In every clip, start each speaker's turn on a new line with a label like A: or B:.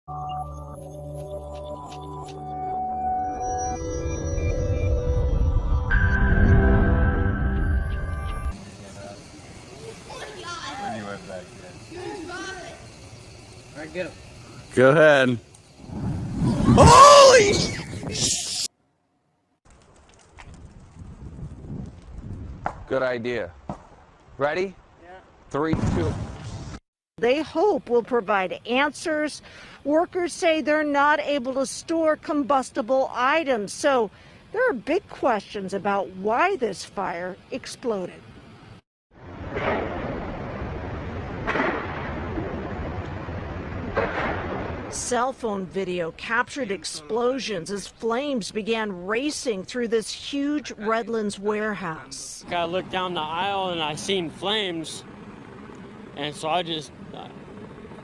A: All right, get him.
B: Go ahead. Holy! Good idea. Ready?
A: Yeah.
B: 3, 2.
C: They hope will provide answers. Workers say they're not able to store combustible items, so there are big questions about why this fire exploded. Cell phone video captured explosions as flames began racing through this huge Redlands warehouse.
A: I looked down the aisle and I seen flames, and so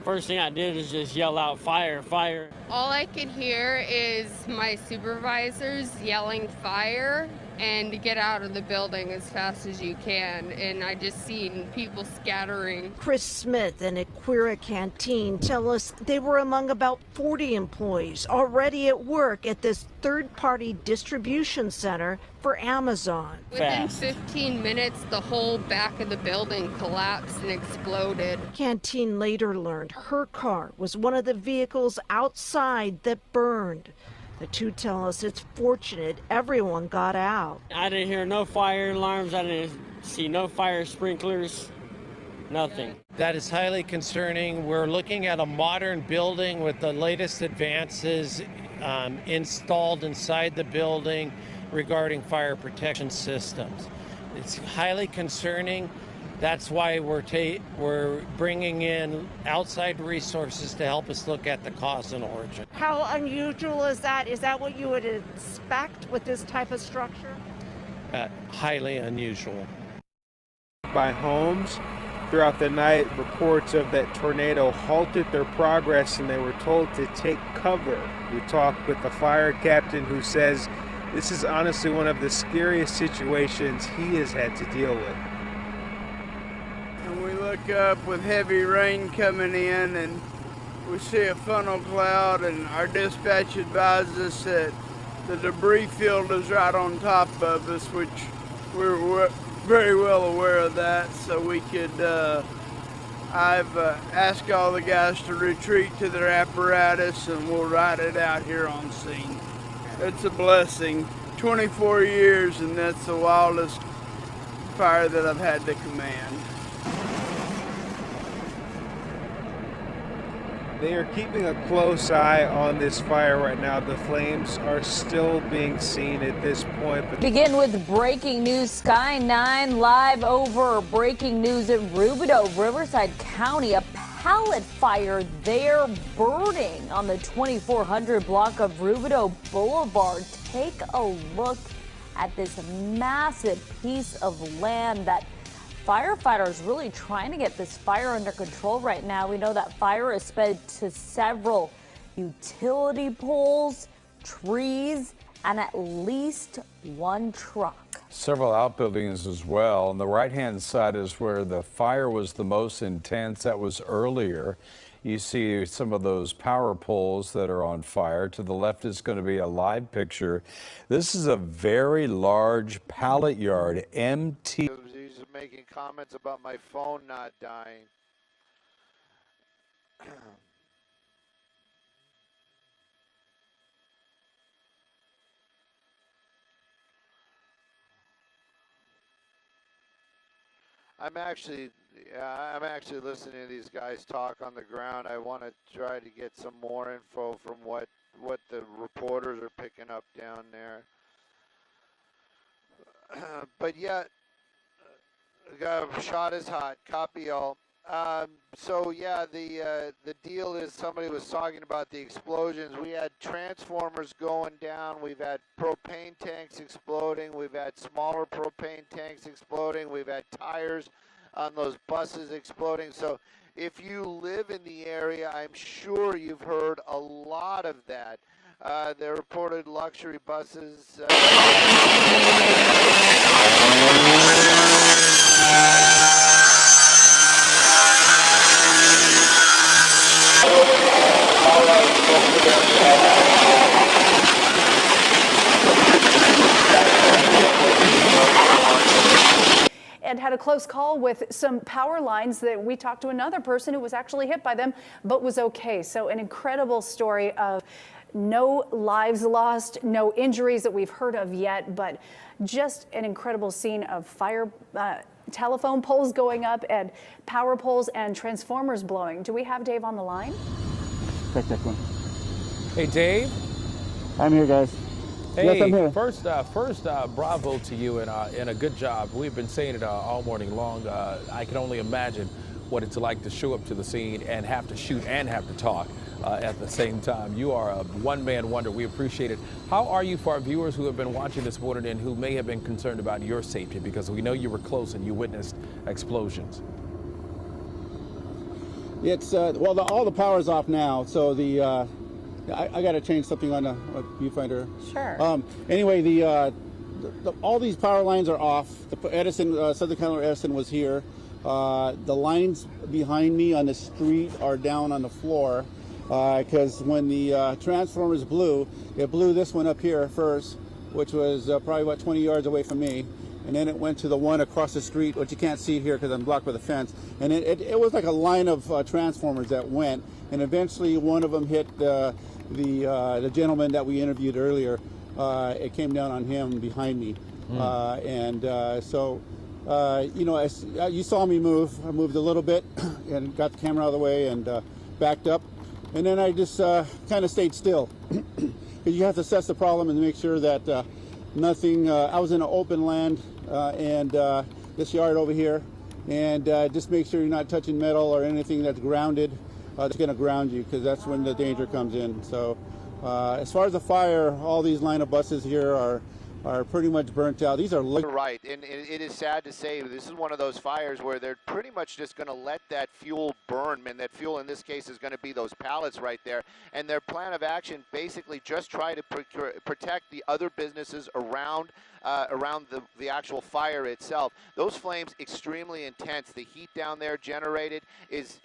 A: first thing I did is just yell out, "Fire, fire."
D: All I could hear is my supervisors yelling fire and to get out of the building as fast as you can. And I just seen people scattering.
C: Chris Smith and Aquira Canteen tell us they were among about 40 employees already at work at this third-party distribution center for Amazon.
D: Within 15 minutes, the whole back of the building collapsed and exploded.
C: Canteen later learned her car was one of the vehicles outside that burned. The two tell us it's fortunate everyone got out.
A: I didn't hear no fire alarms. I didn't see no fire sprinklers. Nothing.
E: That is highly concerning. We're looking at a modern building with the latest advances installed inside the building regarding fire protection systems. It's highly concerning. That's why we're bringing in outside resources to help us look at the cause and origin.
C: How unusual is that? Is that what you would expect with this type of structure?
E: Highly unusual.
F: By homes throughout the night, reports of that tornado halted their progress and they were told to take cover. We talked with the fire captain who says this is honestly one of the scariest situations he has had to deal with.
G: And we look up with heavy rain coming in and we see a funnel cloud, and our dispatch advises us that the debris field is right on top of us, which we're very well aware of that, so we could I've asked all the guys to retreat to their apparatus and we'll ride it out here on scene. It's a blessing. 24 years, and that's the wildest fire that I've had to command.
F: They are keeping a close eye on this fire right now. The flames are still being seen at this point.
H: Begin with breaking news. Sky 9 live over breaking news at Rubidoux, Riverside County. A pallet fire there burning on the 2400 block of Rubidoux Boulevard. Take a look at this massive piece of land that firefighters really trying to get this fire under control right now. We know that fire has spread to several utility poles, trees, and at least one truck.
I: Several outbuildings as well. On the right-hand side is where the fire was the most intense. That was earlier. You see some of those power poles that are on fire. To the left is going to be a live picture. This is a very large pallet yard, empty.
J: Making comments about my phone not dying. I'm actually listening to these guys talk on the ground. I want to try to get some more info from what the reporters are picking up down there. But yet, shot is hot. Copy all. So yeah, the deal is somebody was talking about the explosions. We had transformers going down. We've had propane tanks exploding. We've had smaller propane tanks exploding. We've had tires on those buses exploding. So if you live in the area, I'm sure you've heard a lot of that. They're reported luxury buses.
K: And had a close call with some power lines that we talked to another person who was actually hit by them, but was okay. So an incredible story of no lives lost, no injuries that we've heard of yet, but just an incredible scene of fire, telephone poles going up and power poles and transformers blowing. Do we have Dave on the line?
L: Check that one.
M: Hey, Dave.
L: I'm here, guys.
M: Hey,
L: yes, I'm here.
M: First, bravo to you and a good job. We've been saying it all morning long. I can only imagine what it's like to show up to the scene and have to shoot and have to talk at the same time. You are a one-man wonder. We appreciate it. How are you for our viewers who have been watching this morning and who may have been concerned about your safety, because we know you were close and you witnessed explosions?
L: It's well, all the power's off now, so the I got to change something on the viewfinder.
K: Sure.
L: Anyway, all these power lines are off. The Edison, Southern California Edison was here. The lines behind me on the street are down on the floor because when the transformers blew, it blew this one up here first, which was probably about 20 yards away from me. And then it went to the one across the street, which you can't see here because I'm blocked by the fence. And it was like a line of transformers that went, and eventually one of them hit the gentleman that we interviewed earlier. It came down on him behind me. So, you know, as you saw me move, I moved a little bit and got the camera out of the way and backed up. And then I just kind of stayed still. Because you have to assess the problem and make sure that nothing, I was in an open land and this yard over here. And just make sure you're not touching metal or anything that's grounded. It's going to ground you because that's when the danger comes in. So as far as the fire, all these line of buses here are pretty much burnt out. These are
J: right, and it is sad to say this is one of those fires where they're pretty much just going to let that fuel burn, and that fuel in this case is going to be those pallets right there. And their plan of action basically just try to protect the other businesses around the actual fire itself. Those flames extremely intense. The heat down there generated is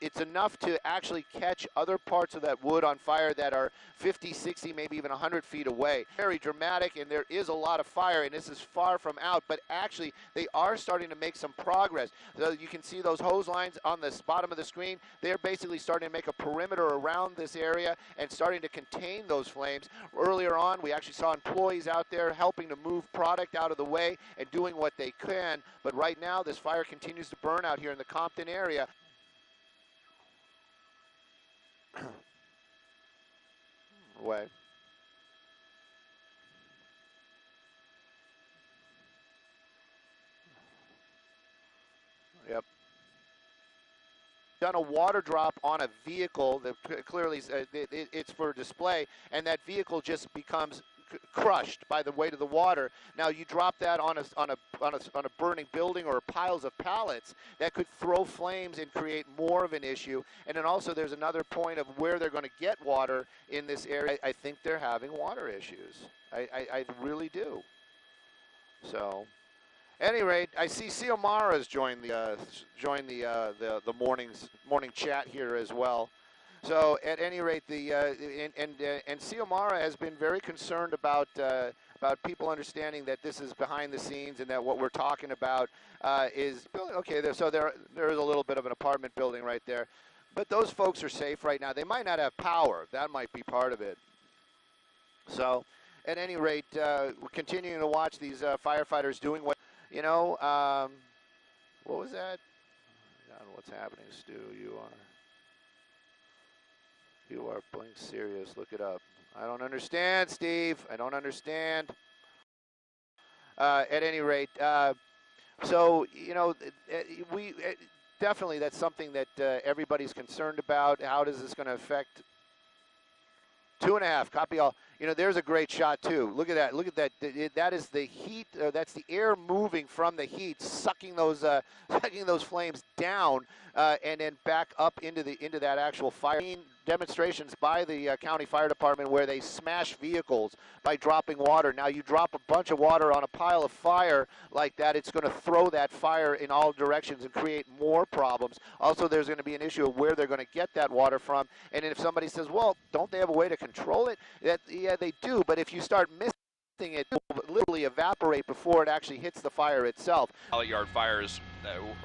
J: it's enough to actually catch other parts of that wood on fire that are 50, 60, maybe even 100 feet away. Very dramatic, and there is a lot of fire, and this is far from out, but actually they are starting to make some progress. So you can see those hose lines on the bottom of the screen. They're basically starting to make a perimeter around this area and starting to contain those flames. Earlier on, we actually saw employees out there helping to move product out of the way and doing what they can, but right now this fire continues to burn out here in the Compton area. Way. Yep. Done a water drop on a vehicle that clearly it's for display, and that vehicle just becomes crushed by the weight of the water. Now you drop that on a burning building or piles of pallets, that could throw flames and create more of an issue. And then also there's another point of where they're going to get water in this area. I think they're having water issues. I really do. So, at any rate, I see Xiomara has joined the morning chat here as well. So at any rate, and Xiomara has been very concerned about people understanding that this is behind the scenes and that what we're talking about is okay. There is a little bit of an apartment building right there, but those folks are safe right now. They might not have power. That might be part of it. So at any rate, we're continuing to watch these firefighters doing what what was that? I don't know what's happening, Stu. You are playing serious. Look it up. I don't understand, Steve. I don't understand. At any rate, so, we definitely, that's something that everybody's concerned about. How is this going to affect? 2.5, copy all. There's a great shot too. Look at that. Look at that. That is the heat. That's the air moving from the heat, sucking those flames down and then back up into that actual fire. demonstrations by the county fire department where they smash vehicles by dropping water. Now, you drop a bunch of water on a pile of fire like that, it's going to throw that fire in all directions and create more problems. Also, there's going to be an issue of where they're going to get that water from. And if somebody says, well, don't they have a way to control it? Yeah, they do. But if you start missing it, will literally evaporate before it actually hits the fire itself.
N: Pallet yard fires,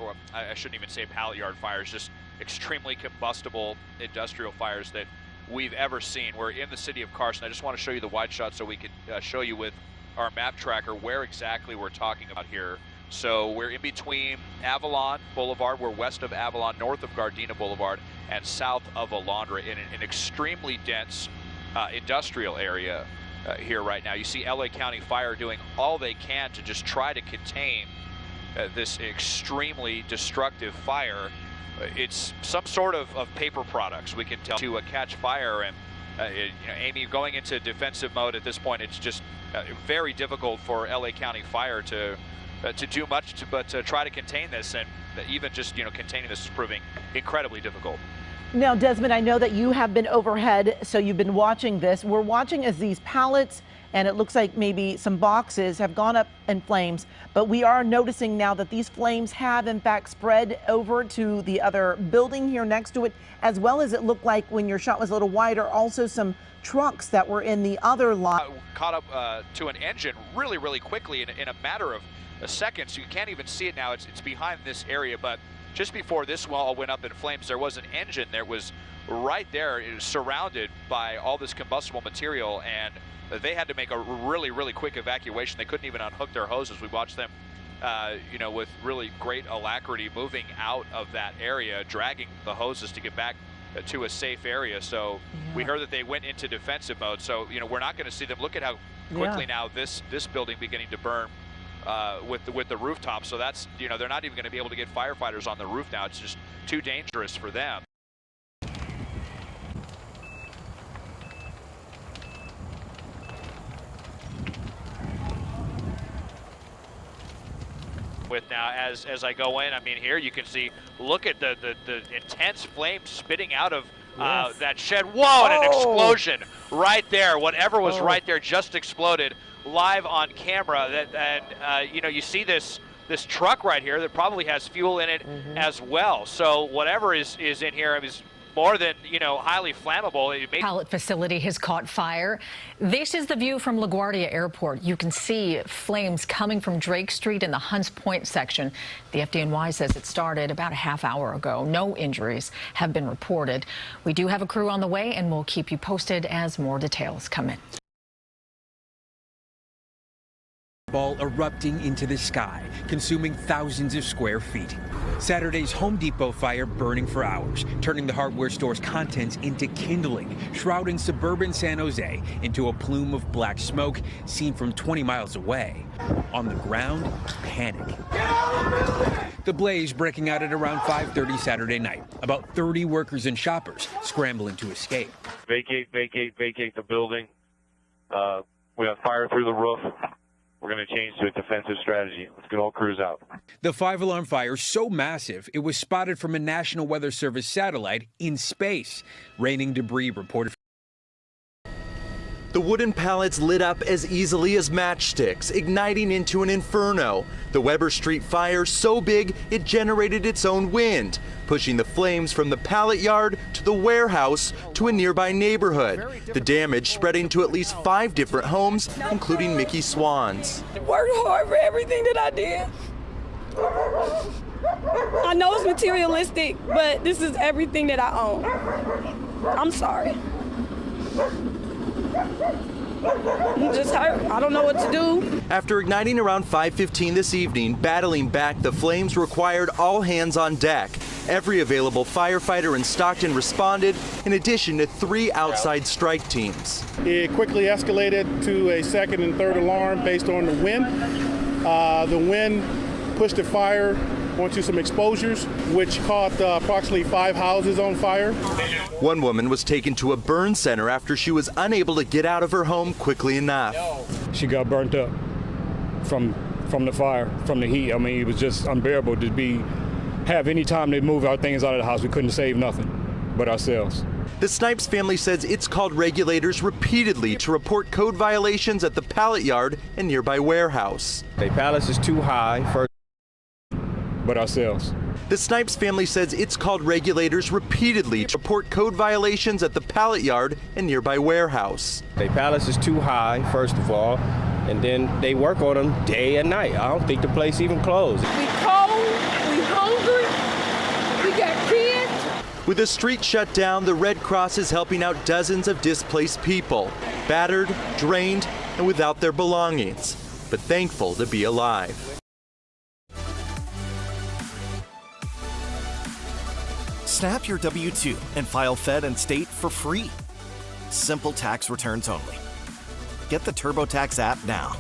N: or I shouldn't even say pallet yard fires, just extremely combustible industrial fires that we've ever seen. We're in the city of Carson. I just want to show you the wide shot so we can show you with our map tracker where exactly we're talking about here. So we're in between Avalon Boulevard. We're west of Avalon, north of Gardena Boulevard, and south of Alondra in an extremely dense industrial area here right now. You see LA County Fire doing all they can to just try to contain this extremely destructive fire. It's some sort of paper products, we can tell, to catch fire. And Amy, going into defensive mode at this point, it's just very difficult for LA County Fire to do much but to try to contain this, and even just containing this is proving incredibly difficult.
O: Now, Desmond, I know that you have been overhead, so you've been watching this. We're watching as these pallets, and it looks like maybe some boxes have gone up in flames, but we are noticing now that these flames have in fact spread over to the other building here next to it, as well as it looked like when your shot was a little wider, also some trucks that were in the other lot.
N: Caught up to an engine really, really quickly in a matter of seconds. You can't even see it now. It's behind this area, but just before this wall went up in flames, there was an engine that was right there. It was surrounded by all this combustible material, and they had to make a really, really quick evacuation. They couldn't even unhook their hoses. We watched them, with really great alacrity moving out of that area, dragging the hoses to get back to a safe area. So we heard that they went into defensive mode. So, we're not going to see them. Look at how quickly now this building beginning to burn with the rooftop. So that's, they're not even going to be able to get firefighters on the roof now. It's just too dangerous for them. With now, as I go in, I mean, here you can see, look at the intense flames spitting out of that shed. Whoa, and an explosion right there. Whatever was right there just exploded live on camera. You see this truck right here that probably has fuel in it as well. So whatever is in here is more than highly flammable.
P: Pallet facility has caught fire. This is the view from LaGuardia Airport. You can see flames coming from Drake Street in the Hunts Point section. The FDNY says it started about a half hour ago. No injuries have been reported. We do have a crew on the way, and we'll keep you posted as more details come in.
Q: Ball erupting into the sky, consuming thousands of square feet. Saturday's Home Depot fire burning for hours, turning the hardware store's contents into kindling, shrouding suburban San Jose into a plume of black smoke seen from 20 miles away. On the ground, panic. The blaze breaking out at around 5:30 Saturday night. About 30 workers and shoppers scrambling to escape.
R: Vacate the building. We have fire through the roof. We're going to change to a defensive strategy. Let's get all crews out.
Q: The 5-alarm fire so massive, it was spotted from a National Weather Service satellite in space. Raining debris reported.
S: The wooden pallets lit up as easily as matchsticks, igniting into an inferno. The Weber Street fire so big it generated its own wind, pushing the flames from the pallet yard to the warehouse to a nearby neighborhood. The damage spreading to at least 5 different homes, including Mickey Swan's.
T: Worked hard for everything that I did. I know it's materialistic, but this is everything that I own. I'm sorry. I'm just hurt. I don't know what to do.
S: After igniting around 5:15 this evening, battling back the flames required all hands on deck. Every available firefighter in Stockton responded, in addition to 3 outside strike teams.
L: It quickly escalated to a second and third alarm based on the wind. The wind pushed the fire onto some exposures, which caught approximately 5 houses on fire.
S: One woman was taken to a burn center after she was unable to get out of her home quickly enough.
U: She got burnt up from the fire, from the heat. I mean, it was just unbearable to have any time to move our things out of the house. We couldn't save nothing. but ourselves.
S: The Snipes family says it's called regulators repeatedly to report code violations at the pallet yard and nearby warehouse.
U: The pallets is too high, first, but ourselves.
S: The Snipes family says it's called regulators repeatedly to report code violations at the pallet yard and nearby warehouse.
U: The pallets is too high, first of all, and then they work on them day and night. I don't think the place even closed.
B: We cold, we hungry, we got kids.
S: With the street shut down, the Red Cross is helping out dozens of displaced people, battered, drained, and without their belongings, but thankful to be alive.
V: Snap your W-2 and file Fed and State for free. Simple tax returns only. Get the TurboTax app now.